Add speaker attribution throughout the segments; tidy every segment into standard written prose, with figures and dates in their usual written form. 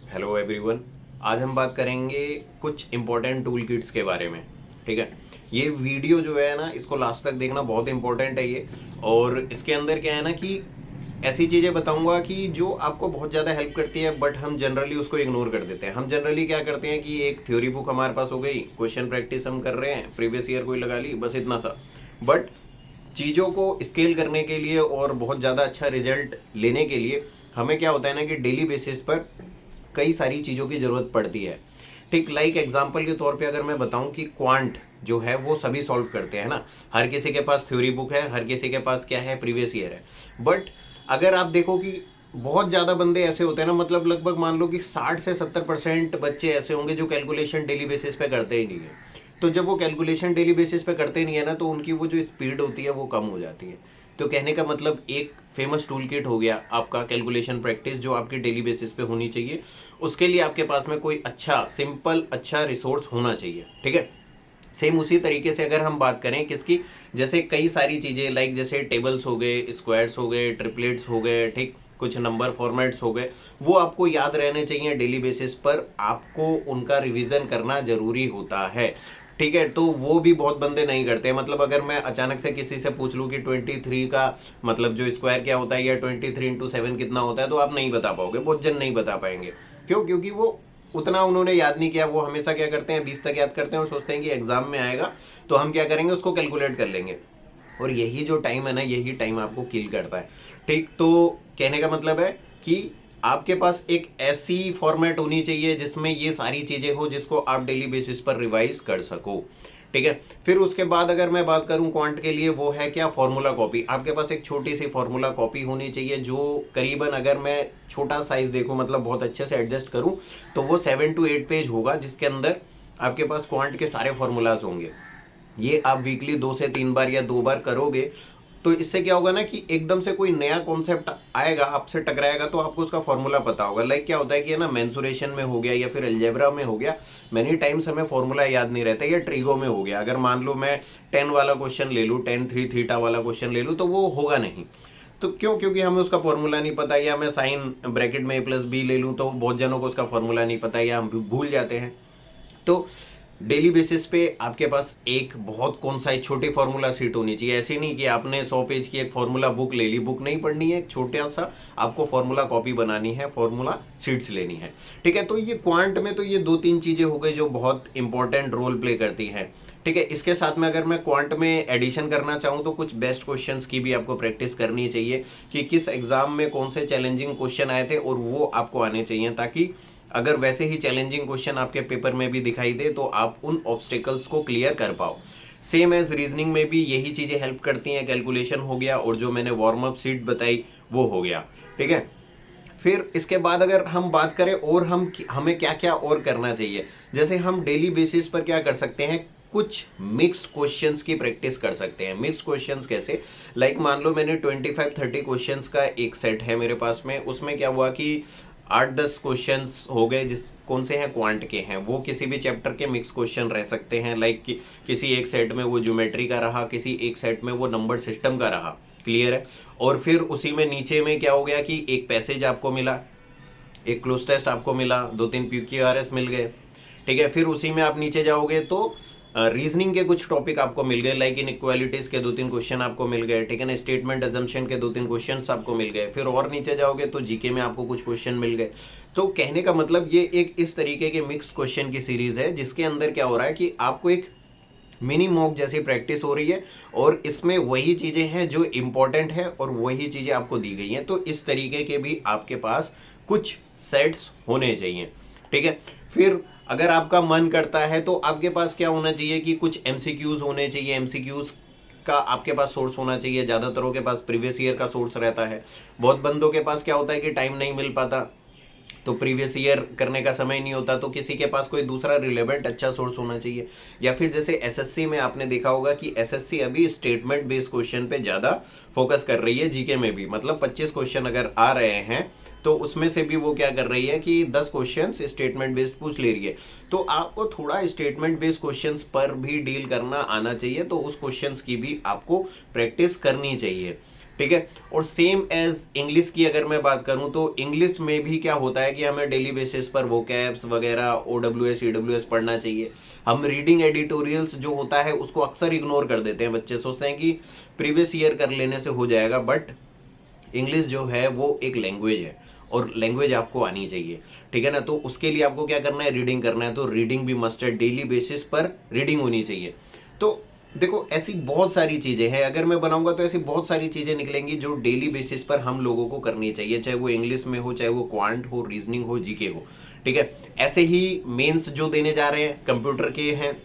Speaker 1: Hello everyone. आज हम बात करेंगे कुछ इम्पोर्टेंट टूल किट्स के बारे में। ठीक है, ये वीडियो जो है ना, इसको लास्ट तक देखना, बहुत इंपॉर्टेंट है ये। और इसके अंदर क्या है ना कि ऐसी चीज़ें बताऊंगा कि जो आपको बहुत ज़्यादा हेल्प करती है, बट हम जनरली उसको इग्नोर कर देते हैं। हम जनरली क्या करते हैं कि एक थ्योरी बुक हमारे पास हो गई, क्वेश्चन प्रैक्टिस हम कर रहे हैं, प्रीवियस ईयर कोई लगा ली, बस इतना सा। बट चीज़ों को स्केल करने के लिए और बहुत ज़्यादा अच्छा रिजल्ट लेने के लिए हमें क्या होता है ना कि डेली बेसिस पर कई सारी चीज़ों की ज़रूरत पड़ती है। ठीक, लाइक एग्जांपल के तौर पे अगर मैं बताऊं कि क्वांट जो है वो सभी सॉल्व करते हैं ना। हर किसी के पास थ्योरी बुक है, हर किसी के पास क्या है, प्रीवियस ईयर है। बट अगर आप देखो कि बहुत ज़्यादा बंदे ऐसे होते हैं ना, मतलब लगभग मान लो कि 60 से 70% बच्चे ऐसे होंगे जो कैलकुलेशन डेली बेसिस पे करते ही नहीं है। तो जब वो कैलकुलेशन डेली बेसिस पे करते नहीं है ना, तो उनकी वो जो स्पीड होती है वो कम हो जाती है। तो कहने का मतलब एक फेमस टूल किट हो गया आपका कैलकुलेशन प्रैक्टिस, जो आपकी डेली बेसिस पे होनी चाहिए। उसके लिए आपके पास में कोई अच्छा सिंपल अच्छा रिसोर्स होना चाहिए। ठीक है, सेम उसी तरीके से अगर हम बात करें किसकी, जैसे कई सारी चीज़ें लाइक जैसे टेबल्स हो गए, स्क्वायर्स हो गए, ट्रिपलेट्स हो गए, ठीक, कुछ नंबर फॉर्मेट्स हो गए, वो आपको याद रहने चाहिए डेली बेसिस पर। आपको उनका रिवीजन करना जरूरी होता है। ठीक है, तो वो भी बहुत बंदे नहीं करते। मतलब अगर मैं अचानक से किसी से पूछ लूँ कि 23 का मतलब जो स्क्वायर क्या होता है, या 23 × 7 कितना होता है, तो आप नहीं बता पाओगे, बहुत जन नहीं बता पाएंगे। क्यों? क्योंकि वो उतना उन्होंने याद नहीं किया। वो हमेशा क्या करते हैं, 20 तक याद करते हैं और सोचते हैं कि एग्जाम में आएगा तो हम क्या करेंगे, उसको कैलकुलेट कर लेंगे। और यही जो टाइम है ना, यही टाइम आपको किल करता है। ठीक, तो कहने का मतलब है कि आपके पास एक ऐसी फॉर्मेट होनी चाहिए जिसमें ये सारी चीजें हो, जिसको आप डेली बेसिस पर रिवाइज कर सको। ठीक है, फिर उसके बाद अगर मैं बात करूं क्वांट के लिए, वो है क्या, फॉर्मूला कॉपी। आपके पास एक छोटी सी फॉर्मूला कॉपी होनी चाहिए, जो करीबन अगर मैं छोटा साइज देखूं, मतलब बहुत अच्छे से एडजस्ट करूं, तो वो 7 to 8 पेज होगा, जिसके अंदर आपके पास क्वांट के सारे फॉर्मूलाज होंगे। ये आप वीकली 2 से 3 बार या 2 बार करोगे, तो इससे क्या होगा ना कि एकदम से कोई नया कॉन्सेप्ट आएगा, आपसे टकराएगा, तो आपको उसका फॉर्मूला पता होगा। लाइक क्या होता है कि ना, मेंसुरेशन में हो गया या फिर अलजेब्रा में हो गया, मेनी टाइम्स हमें फॉर्मूला याद नहीं रहता। या ट्रिगो में हो गया, अगर मान लो मैं 10 वाला क्वेश्चन ले लूँ, 10 3 थीटा वाला क्वेश्चन ले लूँ, तो वो होगा नहीं। तो क्यों? क्योंकि हमें उसका फॉर्मूला नहीं पता। या मैं साइन ब्रैकेट में a+b ले लूँ, तो बहुत जनों को उसका फॉर्मूला नहीं पता, या हम भूल जाते हैं। तो डेली बेसिस पे आपके पास एक बहुत कौन सा एक छोटी फॉर्मूला सीट होनी चाहिए। ऐसे नहीं कि आपने 100 पेज की एक फॉर्मूला बुक ले ली, बुक नहीं पढ़नी है, एक छोटा सा आपको फॉर्मूला कॉपी बनानी है, फॉर्मूला शीट्स लेनी है। ठीक है, तो ये क्वांट में तो ये 2 3 चीजें हो गई जो बहुत इंपॉर्टेंट रोल प्ले करती हैं। ठीक है, इसके साथ में अगर मैं क्वांट में एडिशन करना चाहूँ, तो कुछ बेस्ट क्वेश्चंस की भी आपको प्रैक्टिस करनी चाहिए कि किस एग्जाम में कौन से चैलेंजिंग क्वेश्चन आए थे, और वो आपको आने चाहिए, ताकि अगर वैसे ही चैलेंजिंग क्वेश्चन आपके पेपर में भी दिखाई दे तो आप उन ऑब्स्टेकल्स को क्लियर कर पाओ। सेम एज रीजनिंग में भी यही चीजें हेल्प करती हैं। कैलकुलेशन हो गया, और जो मैंने वार्म अप सीट बताई वो हो गया। ठीक है, फिर इसके बाद अगर हम बात करें और हमें क्या क्या और करना चाहिए, जैसे हम डेली बेसिस पर क्या कर सकते हैं, कुछ मिक्स्ड क्वेश्चंस की प्रैक्टिस कर सकते हैं। मिक्स्ड क्वेश्चंस कैसे, लाइक मान लो मैंने 25 30 क्वेश्चंस का एक सेट है मेरे पास में, उसमें क्या हुआ कि 8 10 क्वेश्चंस हो गए, जिस कौन से हैं, क्वांट के हैं। वो किसी भी चैप्टर के मिक्स क्वेश्चन रह सकते हैं, लाइक किसी एक सेट में वो ज्योमेट्री का रहा, किसी एक सेट में वो नंबर सिस्टम का रहा। क्लियर है? और फिर उसी में नीचे में क्या हो गया कि एक पैसेज आपको मिला, एक क्लोज टेस्ट आपको मिला, 2 3 PQRS मिल गए। ठीक है, फिर उसी में आप नीचे जाओगे तो रीजनिंग के कुछ टॉपिक आपको मिल गए, लाइक इन इक्वालिटीज के 2 3 क्वेश्चन आपको मिल गए। ठीक है ना, स्टेटमेंट अजम्पशन के 2 3 क्वेश्चन आपको मिल गए। फिर और नीचे जाओगे तो जीके में आपको कुछ क्वेश्चन मिल गए। तो कहने का मतलब ये एक इस तरीके के मिक्स्ड क्वेश्चन की सीरीज है, जिसके अंदर क्या हो रहा है कि आपको एक मिनी मॉक जैसी प्रैक्टिस हो रही है, और इसमें वही चीजें हैं जो इंपॉर्टेंट है, और वही चीजें आपको दी गई हैं। तो इस तरीके के भी आपके पास कुछ सेट्स होने चाहिए। ठीक है, फिर अगर आपका मन करता है तो आपके पास क्या होना चाहिए कि कुछ एमसीक्यूज होने चाहिए। एमसीक्यूज का आपके पास सोर्स होना चाहिए। ज़्यादातरों के पास प्रीवियस ईयर का सोर्स रहता है। बहुत बंदों के पास क्या होता है कि टाइम नहीं मिल पाता, तो प्रीवियस ईयर करने का समय नहीं होता, तो किसी के पास कोई दूसरा रिलेवेंट अच्छा सोर्स होना चाहिए। या फिर जैसे एसएससी में आपने देखा होगा कि एसएससी अभी स्टेटमेंट बेस्ड क्वेश्चन पे ज़्यादा फोकस कर रही है। जीके में भी मतलब 25 क्वेश्चन अगर आ रहे हैं, तो उसमें से भी वो क्या कर रही है कि 10 क्वेश्चन स्टेटमेंट बेस्ड पूछ ले रही है। तो आपको थोड़ा स्टेटमेंट बेस्ड क्वेश्चंस पर भी डील करना आना चाहिए, तो उस क्वेश्चंस की भी आपको प्रैक्टिस करनी चाहिए। ठीक है। और सेम एज इंग्लिश की अगर मैं बात करूं तो इंग्लिश में भी क्या होता है कि हमें डेली बेसिस पर वोकैब्स वगैरह OWS EWS पढ़ना चाहिए। हम रीडिंग एडिटोरियल्स जो होता है उसको अक्सर इग्नोर कर देते हैं, बच्चे सोचते हैं कि प्रीवियस ईयर कर लेने से हो जाएगा, बट इंग्लिश जो है वो एक लैंग्वेज है और लैंग्वेज आपको आनी चाहिए, ठीक है ना। तो उसके लिए आपको क्या करना है, रीडिंग करना है। तो रीडिंग भी मस्ट है, डेली बेसिस पर रीडिंग होनी चाहिए। तो देखो ऐसी बहुत सारी चीज़ें हैं, अगर मैं बनाऊंगा तो ऐसी बहुत सारी चीज़ें निकलेंगी जो डेली बेसिस पर हम लोगों को करनी चाहिए, चाहे वो इंग्लिश में हो, चाहे वो क्वांट हो, रीजनिंग हो, जीके हो, ठीक है। ऐसे ही मेंस जो देने जा रहे हैं कंप्यूटर के हैं,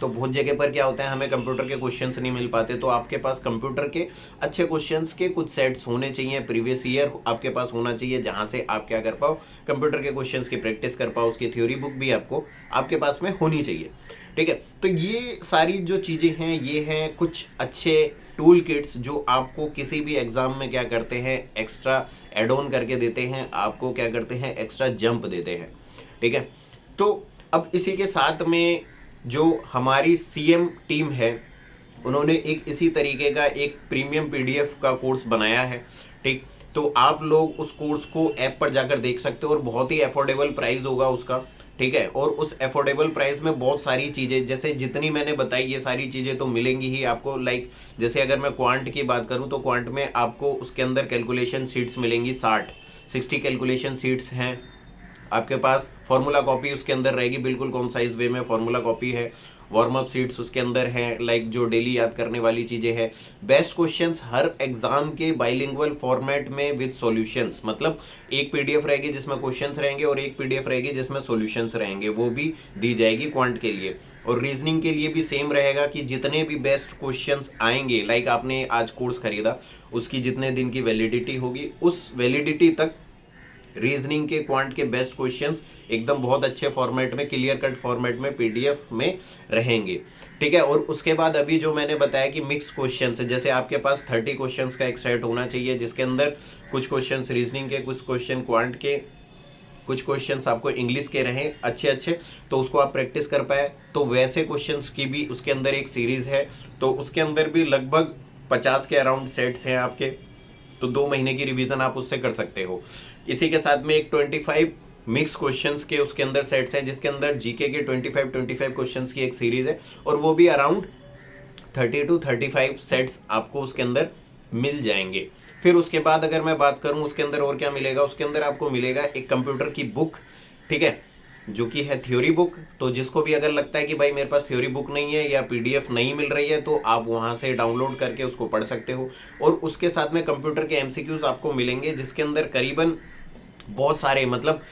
Speaker 1: तो बहुत जगह पर क्या होता है हमें कंप्यूटर के क्वेश्चंस नहीं मिल पाते, तो आपके पास कंप्यूटर के अच्छे क्वेश्चंस के कुछ सेट्स होने चाहिए, प्रीवियस ईयर आपके पास होना चाहिए, जहां से आप क्या कर पाओ, कंप्यूटर के क्वेश्चंस की प्रैक्टिस कर पाओ। उसकी थ्योरी बुक भी आपको आपके पास में होनी चाहिए, ठीक है। तो ये सारी जो चीज़ें हैं ये हैं कुछ अच्छे टूल किट्स जो आपको किसी भी एग्जाम में क्या करते हैं, एक्स्ट्रा एड ऑन करके देते हैं, आपको क्या करते हैं, एक्स्ट्रा जंप देते हैं, ठीक है। तो अब इसी के साथ में जो हमारी CM टीम है उन्होंने एक इसी तरीके का एक प्रीमियम PDF का कोर्स बनाया है, ठीक। तो आप लोग उस कोर्स को ऐप पर जाकर देख सकते हो और बहुत ही अफोर्डेबल प्राइस होगा उसका, ठीक है। और उस अफोर्डेबल प्राइस में बहुत सारी चीज़ें, जैसे जितनी मैंने बताई ये सारी चीज़ें तो मिलेंगी ही आपको। लाइक जैसे अगर मैं क्वांट की बात करूं तो क्वांट में आपको उसके अंदर कैलकुलेशन शीट्स मिलेंगी, 60 कैलकुलेशन शीट्स हैं आपके पास। फॉर्मूला कॉपी उसके अंदर रहेगी, बिल्कुल कॉन्साइज वे में फॉर्मूला कॉपी है। वार्म अप सीट्स उसके अंदर हैं, लाइक जो डेली याद करने वाली चीज़ें हैं। बेस्ट क्वेश्चंस हर एग्जाम के बाइलिंगुअल फॉर्मेट में विद सॉल्यूशंस, मतलब एक PDF रहेगी जिसमें क्वेश्चंस रहेंगे और एक PDF रहेगी जिसमें सॉल्यूशंस रहेंगे, वो भी दी जाएगी क्वांट के लिए। और रीजनिंग के लिए भी सेम रहेगा कि जितने भी बेस्ट क्वेश्चंस आएंगे, लाइक आपने आज कोर्स खरीदा, उसकी जितने दिन की वैलिडिटी होगी उस वैलिडिटी तक रीजनिंग के क्वांट के बेस्ट क्वेश्चंस एकदम बहुत अच्छे फॉर्मेट में, क्लियर कट फॉर्मेट में PDF में रहेंगे, ठीक है। और उसके बाद अभी जो मैंने बताया कि मिक्स क्वेश्चंस है, जैसे आपके पास 30 क्वेश्चंस का एक सेट होना चाहिए जिसके अंदर कुछ क्वेश्चंस रीजनिंग के, कुछ क्वेश्चन क्वांट के, कुछ क्वेश्चंस आपको इंग्लिश के रहें अच्छे अच्छे, तो उसको आप प्रैक्टिस कर पाए। तो वैसे क्वेश्चंस की भी उसके अंदर एक सीरीज है, तो उसके अंदर भी लगभग 50 के अराउंड सेट्स हैं आपके, तो 2 महीने की रिवीजन आप उससे कर सकते हो। इसी के साथ में एक 25 मिक्स क्वेश्चंस के उसके अंदर सेट्स हैं जिसके अंदर जीके के 25 क्वेश्चंस की एक सीरीज है, और वो भी अराउंड 30 to 35 सेट्स आपको उसके अंदर मिल जाएंगे। फिर उसके बाद अगर मैं बात करूं उसके अंदर और क्या मिलेगा, उसके अंदर आपको मिलेगा एक कंप्यूटर की बुक, ठीक है, जो कि है थ्योरी बुक। तो जिसको भी अगर लगता है कि भाई मेरे पास थ्योरी बुक नहीं है या PDF नहीं मिल रही है, तो आप वहां से डाउनलोड करके उसको पढ़ सकते हो। और उसके साथ में कंप्यूटर के MCQs आपको मिलेंगे जिसके अंदर करीबन बहुत सारे, मतलब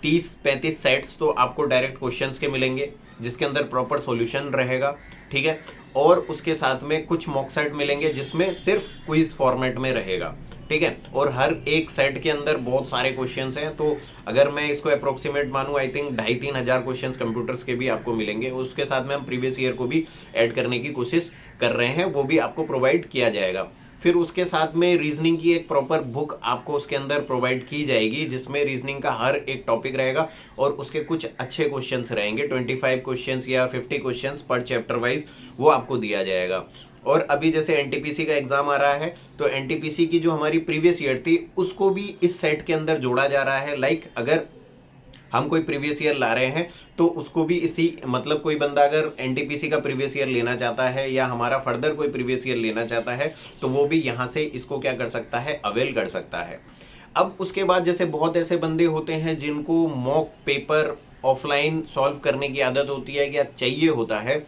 Speaker 1: 30-35 सेट्स तो आपको डायरेक्ट क्वेश्चंस के मिलेंगे जिसके अंदर प्रॉपर सॉल्यूशन रहेगा, ठीक है। और उसके साथ में कुछ मॉक सेट मिलेंगे जिसमें सिर्फ क्विज फॉर्मेट में रहेगा, ठीक है। और हर एक सेट के अंदर बहुत सारे क्वेश्चंस हैं, तो अगर मैं इसको अप्रोक्सीमेट मानूं, आई थिंक 2,500-3 हज़ार क्वेश्चंस कंप्यूटर्स के भी आपको मिलेंगे। उसके साथ में हम प्रीवियस ईयर को भी ऐड करने की कोशिश कर रहे हैं, वो भी आपको प्रोवाइड किया जाएगा। फिर उसके साथ में रीजनिंग की एक प्रॉपर बुक आपको उसके अंदर प्रोवाइड की जाएगी जिसमें रीजनिंग का हर एक टॉपिक रहेगा और उसके कुछ अच्छे क्वेश्चंस रहेंगे, 25 क्वेश्चंस या 50 क्वेश्चंस पर चैप्टर वाइज, वो आपको दिया जाएगा। और अभी जैसे NTPC का एग्जाम आ रहा है, तो NTPC की जो हमारी प्रीवियस ईयर थी उसको भी इस सेट के अंदर जोड़ा जा रहा है। लाइक अगर हम कोई प्रीवियस ईयर ला रहे हैं तो उसको भी इसी, मतलब कोई बंदा अगर NTPC का प्रीवियस ईयर लेना चाहता है या हमारा फर्दर कोई प्रीवियस ईयर लेना चाहता है, तो वो भी यहाँ से इसको क्या कर सकता है, अवेल कर सकता है। अब उसके बाद जैसे बहुत ऐसे बंदे होते हैं जिनको मॉक पेपर ऑफलाइन सॉल्व करने की आदत होती है या चाहिए होता है,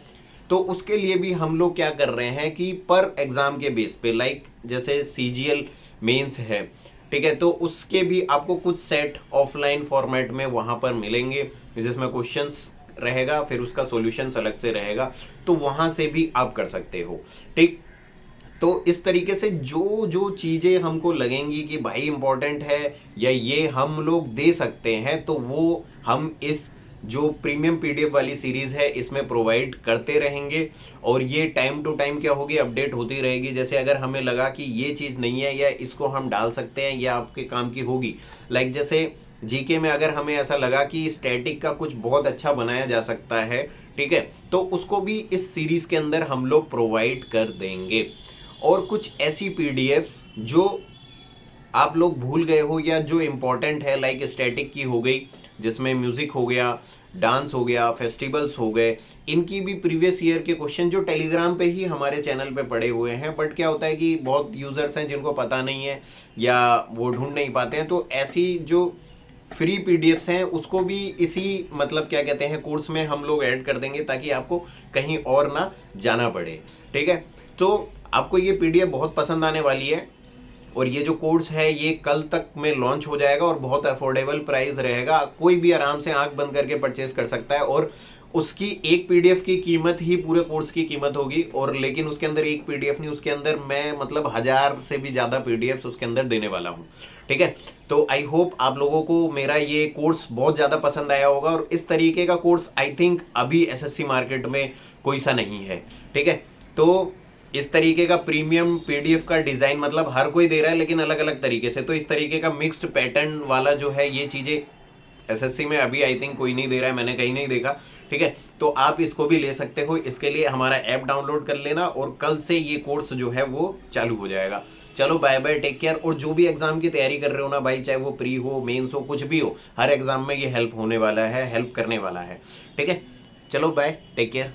Speaker 1: तो उसके लिए भी हम लोग क्या कर रहे हैं कि पर एग्जाम के बेस पे, लाइक जैसे CGL मेंस है, ठीक है, तो उसके भी आपको कुछ सेट ऑफलाइन फॉर्मेट में वहां पर मिलेंगे जिसमें क्वेश्चंस रहेगा, फिर उसका सॉल्यूशन अलग से रहेगा, तो वहां से भी आप कर सकते हो, ठीक। तो इस तरीके से जो जो चीज़ें हमको लगेंगी कि भाई इंपॉर्टेंट है या ये हम लोग दे सकते हैं, तो वो हम इस जो प्रीमियम PDF वाली सीरीज है इसमें प्रोवाइड करते रहेंगे। और ये टाइम टू टाइम क्या होगी, अपडेट होती रहेगी। जैसे अगर हमें लगा कि ये चीज़ नहीं है या इसको हम डाल सकते हैं या आपके काम की होगी, लाइक जैसे GK में अगर हमें ऐसा लगा कि स्टैटिक का कुछ बहुत अच्छा बनाया जा सकता है, ठीक है, तो उसको भी इस सीरीज के अंदर हम लोग प्रोवाइड कर देंगे। और कुछ ऐसी पीडीएफ्स जो आप लोग भूल गए हो या जो इम्पोर्टेंट है, लाइक स्टैटिक की हो गई जिसमें म्यूजिक हो गया, डांस हो गया, फेस्टिवल्स हो गए, इनकी भी प्रीवियस ईयर के क्वेश्चन जो टेलीग्राम पे ही हमारे चैनल पे पड़े हुए हैं, बट क्या होता है कि बहुत यूजर्स हैं जिनको पता नहीं है या वो ढूंढ नहीं पाते हैं, तो ऐसी जो फ्री पीडीएफ्स हैं उसको भी इसी मतलब क्या कहते हैं कोर्स में हम लोग ऐड कर देंगे ताकि आपको कहीं और ना जाना पड़े। ठीक है, तो आपको ये पीडीएफ बहुत पसंद आने वाली है और ये जो कोर्स है ये कल तक में लॉन्च हो जाएगा और बहुत अफोर्डेबल प्राइस रहेगा, कोई भी आराम से आंख बंद करके परचेज कर सकता है और उसकी एक पीडीएफ की कीमत ही पूरे कोर्स की कीमत होगी। और लेकिन उसके अंदर एक पीडीएफ नहीं, उसके अंदर मैं मतलब 1000 से भी ज़्यादा पीडीएफ्स उसके अंदर देने वाला हूँ। ठीक है, तो आई होप आप लोगों को मेरा ये कोर्स बहुत ज़्यादा पसंद आया होगा और इस तरीके का कोर्स आई थिंक अभी एसएससी मार्केट में कोई सा नहीं है। ठीक है, तो इस तरीके का प्रीमियम पीडीएफ का डिज़ाइन मतलब हर कोई दे रहा है लेकिन अलग अलग तरीके से, तो इस तरीके का मिक्स्ड पैटर्न वाला जो है ये चीज़ें एसएससी में अभी आई थिंक कोई नहीं दे रहा है, मैंने कहीं नहीं देखा। ठीक है, तो आप इसको भी ले सकते हो, इसके लिए हमारा ऐप डाउनलोड कर लेना और कल से ये कोर्स जो है वो चालू हो जाएगा। चलो बाय बाय, टेक केयर। और जो भी एग्जाम की तैयारी कर रहे हो ना भाई, चाहे वो प्री हो, मेंस हो, कुछ भी हो, हर एग्जाम में ये हेल्प होने वाला है, हेल्प करने वाला है। ठीक है, चलो बाय, टेक केयर।